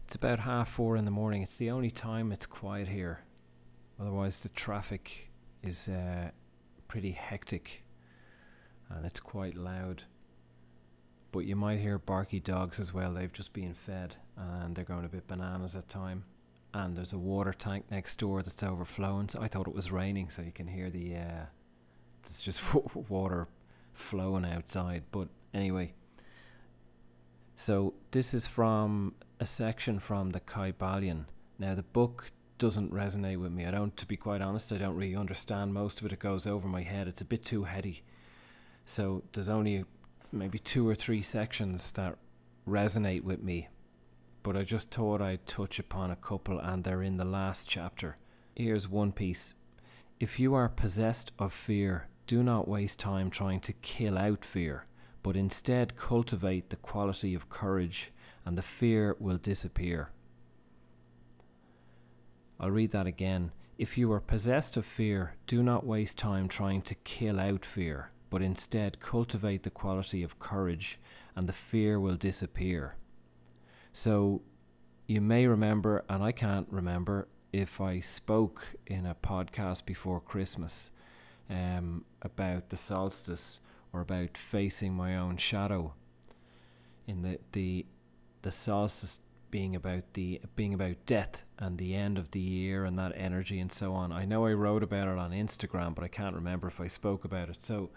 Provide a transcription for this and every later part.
It's about 4:30 in the morning. It's the only time it's quiet here. Otherwise the traffic is pretty hectic and it's quite loud. But you might hear barky dogs as well. They've just been fed and they're going a bit bananas at time. And there's a water tank next door that's overflowing. So I thought it was raining, so you can hear there's just water flowing outside. But anyway, so this is from a section from the Kybalion. Now the book doesn't resonate with me. To be quite honest, I don't really understand most of it. It goes over my head. It's a bit too heady. So there's only maybe 2 or 3 sections that resonate with me. But I just thought I'd touch upon a couple, and they're in the last chapter. Here's one piece. If you are possessed of fear, do not waste time trying to kill out fear, but instead cultivate the quality of courage, and the fear will disappear. I'll read that again. If you are possessed of fear, do not waste time trying to kill out fear, but instead cultivate the quality of courage, and the fear will disappear. So you may remember, and I can't remember if I spoke in a podcast before Christmas about the solstice, or about facing my own shadow, in the solstice being about death and the end of the year and that energy and so on. I know I wrote about it on Instagram, but I can't remember if I spoke about it. So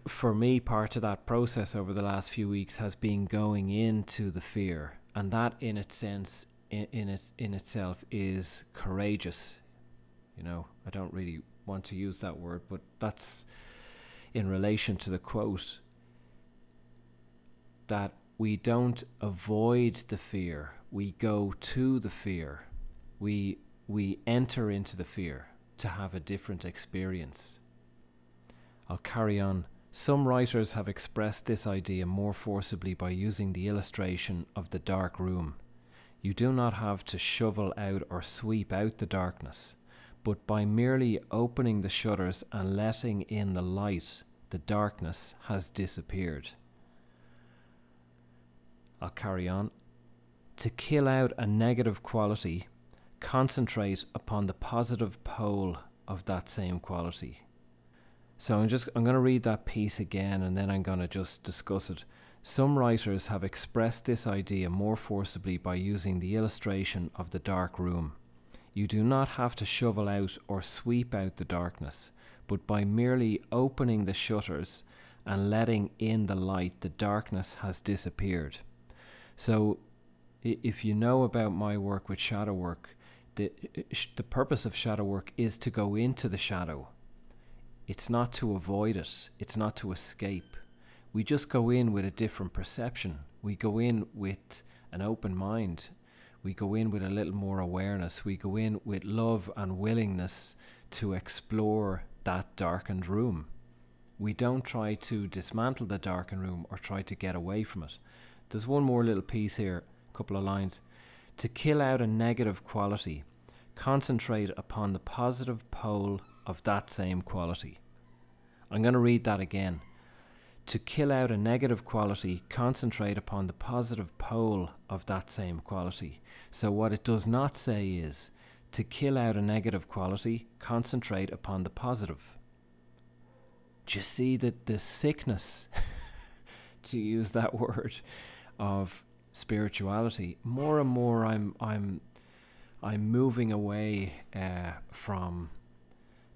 for me, part of that process over the last few weeks has been going into the fear, and that in itself is courageous. You know, I don't really want to use that word, but that's in relation to the quote that we don't avoid the fear, we go to the fear. We enter into the fear to have a different experience. I'll carry on. Some writers have expressed this idea more forcibly by using the illustration of the dark room. You do not have to shovel out or sweep out the darkness, but by merely opening the shutters and letting in the light, the darkness has disappeared. I'll carry on. To kill out a negative quality, concentrate upon the positive pole of that same quality. So I'm going to read that piece again, and then I'm going to just discuss it. Some writers have expressed this idea more forcibly by using the illustration of the dark room. You do not have to shovel out or sweep out the darkness, but by merely opening the shutters and letting in the light, the darkness has disappeared. So if you know about my work with shadow work, the purpose of shadow work is to go into the shadow. It's not to avoid it. It's not to escape. We just go in with a different perception. We go in with an open mind. We go in with a little more awareness. We go in with love and willingness to explore that darkened room. We don't try to dismantle the darkened room or try to get away from it. There's one more little piece here, a couple of lines. To kill out a negative quality, concentrate upon the positive pole of that same quality. I'm going to read that again. To kill out a negative quality, concentrate upon the positive pole of that same quality. So what it does not say is, to kill out a negative quality, concentrate upon the positive. Do you see that the sickness, to use that word, of spirituality? More and more I'm moving away from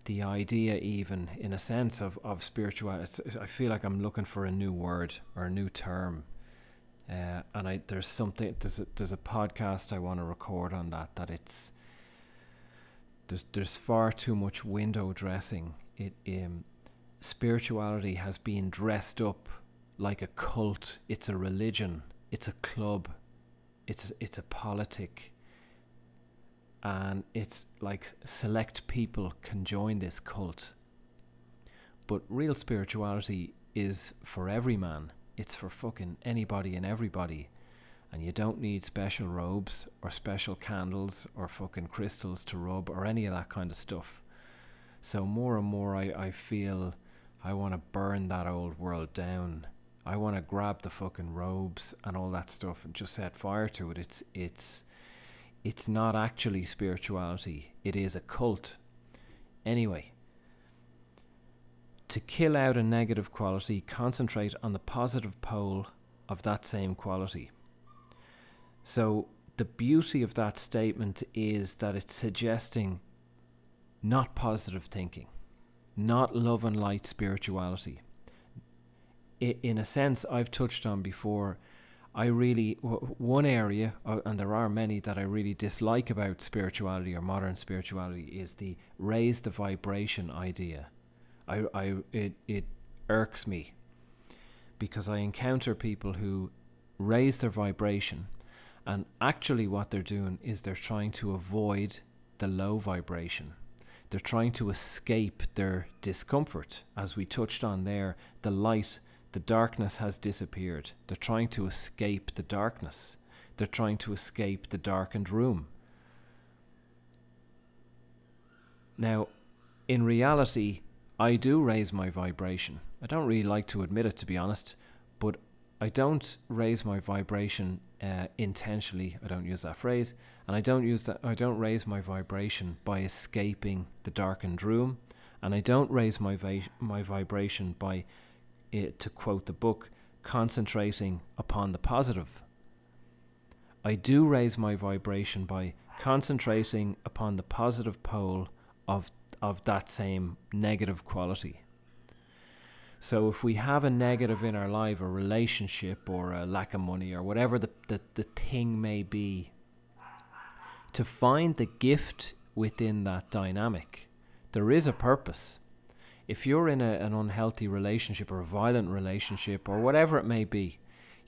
the idea, even in a sense, of spirituality. I feel like I'm looking for a new word or a new term, and there's a podcast I want to record on that it's there's far too much window dressing. Spirituality has been dressed up like a cult. It's a religion, it's a club, it's a politic. And it's like select people can join this cult. But real spirituality is for every man. It's for fucking anybody and everybody. And you don't need special robes or special candles or fucking crystals to rub or any of that kind of stuff. So more and more I feel I want to burn that old world down I want to grab the fucking robes and all that stuff and just set fire to it. It's not actually spirituality. It is a cult. Anyway, to kill out a negative quality, concentrate on the positive pole of that same quality. So the beauty of that statement is that it's suggesting not positive thinking, not love and light spirituality. In a sense, I've touched on before, one area, and there are many that I really dislike about spirituality or modern spirituality, is the raise the vibration idea. It irks me, because I encounter people who raise their vibration, and actually what they're doing is they're trying to avoid the low vibration. They're trying to escape their discomfort. As we touched on there, the darkness has disappeared. They're trying to escape the darkness. They're trying to escape the darkened room. Now, in reality, I do raise my vibration. I don't really like to admit it, to be honest, but I don't raise my vibration intentionally. I don't use that phrase, and I don't raise my vibration by escaping the darkened room, and I don't raise my vibration by, to quote the book, concentrating upon the positive. I do raise my vibration by concentrating upon the positive pole of that same negative quality. So if we have a negative in our life, a relationship or a lack of money or whatever the thing may be, to find the gift within that dynamic. There is a purpose. If you're in an unhealthy relationship or a violent relationship or whatever it may be,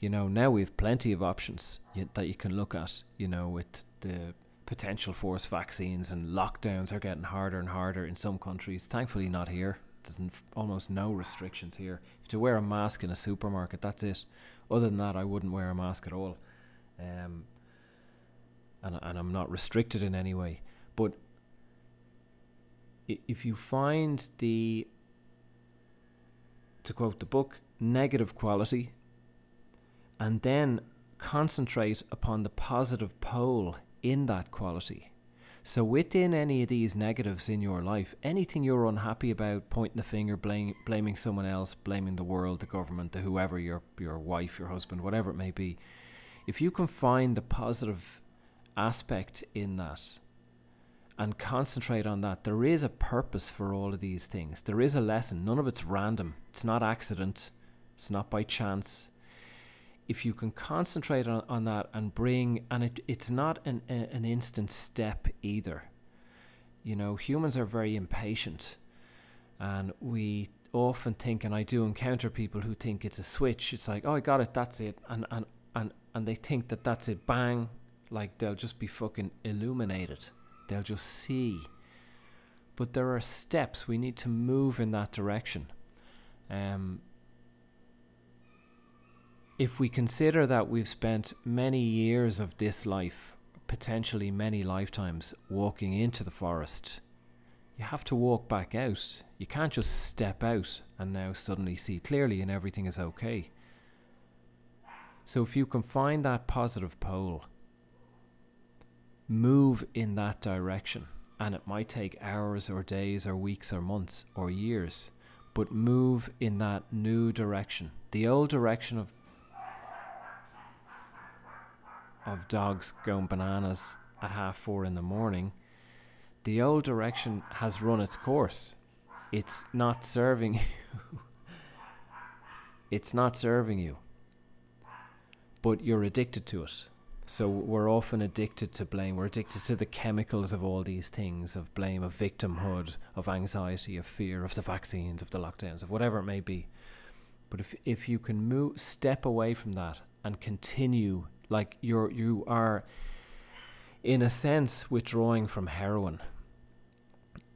now we have plenty of options that you can look at, with the potential forced vaccines, and lockdowns are getting harder and harder in some countries. Thankfully not here. There's almost no restrictions here. If you wear a mask in a supermarket, that's it. Other than that, I wouldn't wear a mask at all. And I'm not restricted in any way. But if you find to quote the book, negative quality, and then concentrate upon the positive pole in that quality. So within any of these negatives in your life, anything you're unhappy about, pointing the finger, blaming someone else, blaming the world, the government, the whoever, your wife, your husband, whatever it may be, if you can find the positive aspect in that and concentrate on that, there is a purpose for all of these things. There is a lesson. None of it's random. It's not accident. It's not by chance. If you can concentrate on that and it's not an instant step either. Humans are very impatient, and we often think, and I do encounter people who think it's a switch. It's like, oh, I got it, that's it, and they think that that's it, bang, like they'll just be fucking illuminated. They'll just see. But there are steps. We need to move in that direction. If we consider that we've spent many years of this life, potentially many lifetimes, walking into the forest, you have to walk back out. You can't just step out and now suddenly see clearly and everything is okay. So if you can find that positive pole, move in that direction, and it might take hours or days or weeks or months or years, but move in that new direction. The old direction of dogs going bananas at 4:30 in the morning, the old direction has run its course. It's not serving you. It's not serving you. But you're addicted to it. So we're often addicted to blame. We're addicted to the chemicals of all these things, of blame, of victimhood, of anxiety, of fear, of the vaccines, of the lockdowns, of whatever it may be. But if you can step away from that and continue, like you are in a sense withdrawing from heroin.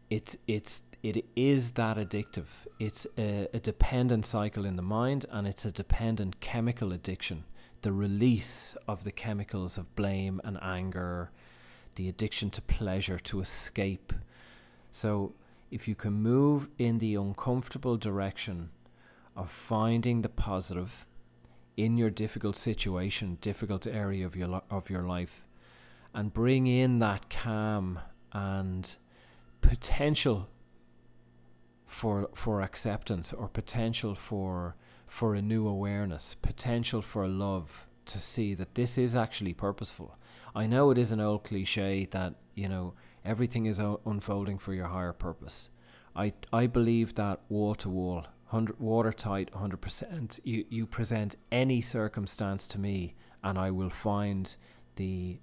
It is that addictive. It's a dependent cycle in the mind, and it's a dependent chemical addiction. The release of the chemicals of blame and anger, the addiction to pleasure, to escape. So if you can move in the uncomfortable direction of finding the positive in your difficult situation, difficult area of your life, and bring in that calm and potential for acceptance, or potential for a new awareness, potential for love, to see that this is actually purposeful. I know it is an old cliche that, you know, everything is unfolding for your higher purpose. I believe that wall to wall, watertight, 100%. You present any circumstance to me, and I will find the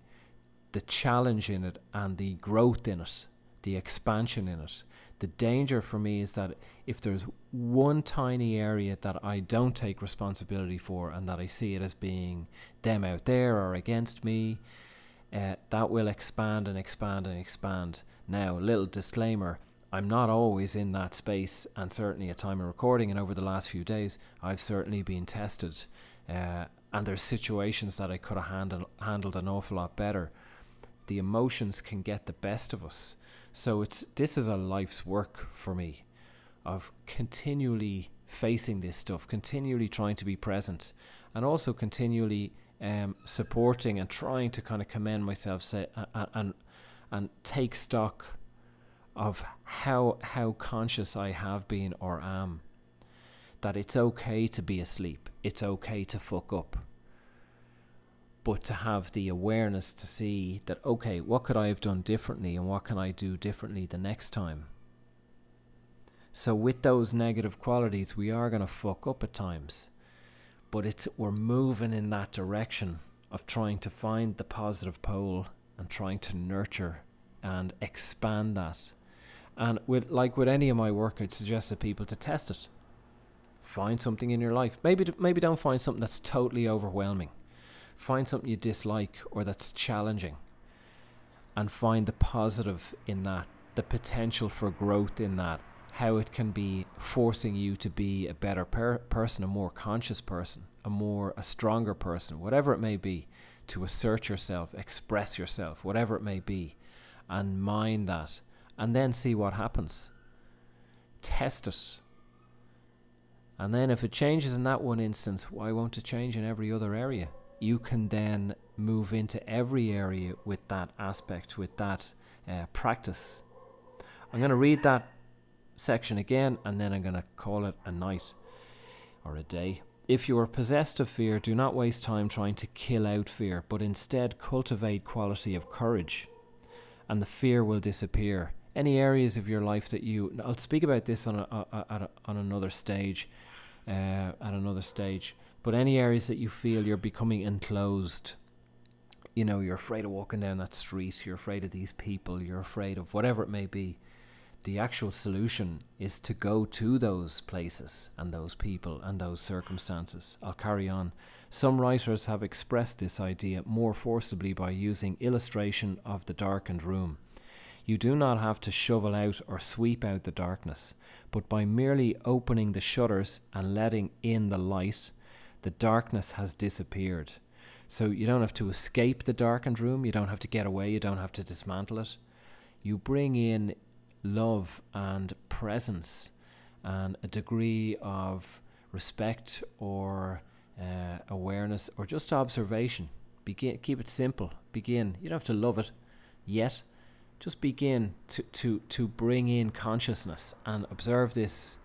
challenge in it, and the growth in it, the expansion in it. The danger for me is that if there's one tiny area that I don't take responsibility for, and that I see it as being them out there or against me, that will expand and expand and expand. Now, little disclaimer, I'm not always in that space, and certainly at time of recording and over the last few days, I've certainly been tested, and there's situations that I could have handled an awful lot better. The emotions can get the best of us. So this is a life's work for me, of continually facing this stuff, continually trying to be present, and also continually supporting and trying to kind of commend myself, and take stock of how conscious I have been or am. That it's okay to be asleep, it's okay to fuck up, but to have the awareness to see that, okay, what could I have done differently, and what can I do differently the next time? So with those negative qualities, we are going to fuck up at times, but we're moving in that direction of trying to find the positive pole and trying to nurture and expand that. And with any of my work, I'd suggest to people to test it. Find something in your life. Maybe don't find something that's totally overwhelming. Find something you dislike or that's challenging, and find the positive in that, the potential for growth in that, how it can be forcing you to be a better person, a more conscious person, a stronger person, whatever it may be, to assert yourself, express yourself, whatever it may be, and mind that, and then see what happens. Test it. And then if it changes in that one instance, why won't it change in every other area? You can then move into every area with that aspect, with that practice. I'm going to read that section again, and then I'm going to call it a night or a day. If you are possessed of fear, do not waste time trying to kill out fear, but instead cultivate quality of courage, and the fear will disappear. Any areas of your life that I'll speak about this on another stage, but any areas that you feel you're becoming enclosed, you know, you're afraid of walking down that street, you're afraid of these people, you're afraid of whatever it may be, the actual solution is to go to those places and those people and those circumstances. I'll carry on. Some writers have expressed this idea more forcibly by using illustration of the darkened room. You do not have to shovel out or sweep out the darkness, but by merely opening the shutters and letting in the light, the darkness has disappeared. So you don't have to escape the darkened room, you don't have to get away, you don't have to dismantle it. You bring in love and presence and a degree of respect or awareness or just observation. Keep it simple. Begin. You don't have to love it yet. Just begin to bring in consciousness and observe this.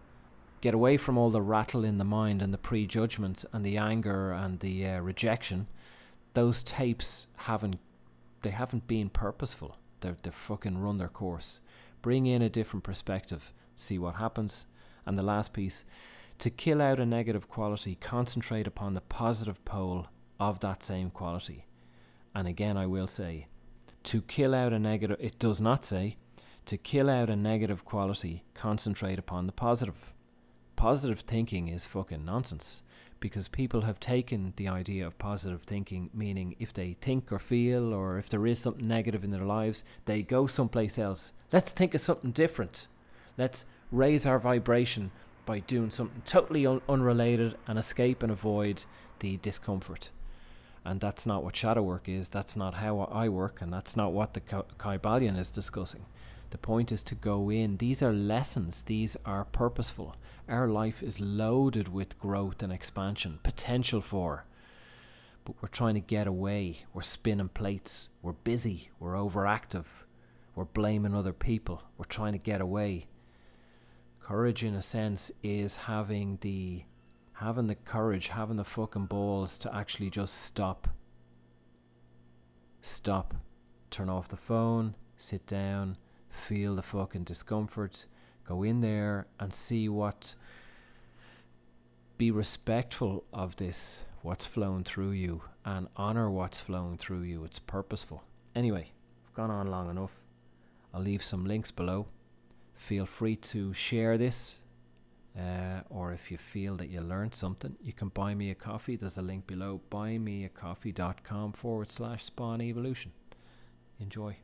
Get away from all the rattle in the mind and the prejudgment and the anger and the rejection. Those tapes haven't been purposeful. They've fucking run their course. Bring in a different perspective. See what happens. And the last piece, to kill out a negative quality, concentrate upon the positive pole of that same quality. And again, I will say, to kill out a negative, it does not say, to kill out a negative quality, concentrate upon the positive. Positive thinking is fucking nonsense, because people have taken the idea of positive thinking, meaning if they think or feel, or if there is something negative in their lives, they go someplace else. Let's think of something different. Let's raise our vibration by doing something totally unrelated and escape and avoid the discomfort. And that's not what shadow work is. That's not how I work, and that's not what the Kybalion is discussing. The point is to go in. These are lessons. These are purposeful. Our life is loaded with growth and expansion, potential for. But we're trying to get away. We're spinning plates. We're busy. We're overactive. We're blaming other people. We're trying to get away. Courage, in a sense, is having the courage, having the fucking balls to actually just stop. Stop. Turn off the phone. Sit down. Feel the fucking discomfort. Go in there and see what. Be respectful of this, what's flowing through you, and honor what's flowing through you. It's purposeful. Anyway, I've gone on long enough. I'll leave some links below. Feel free to share this, or if you feel that you learned something, you can buy me a coffee. There's a link below, buymeacoffee.com/Spawn Evolution. Enjoy.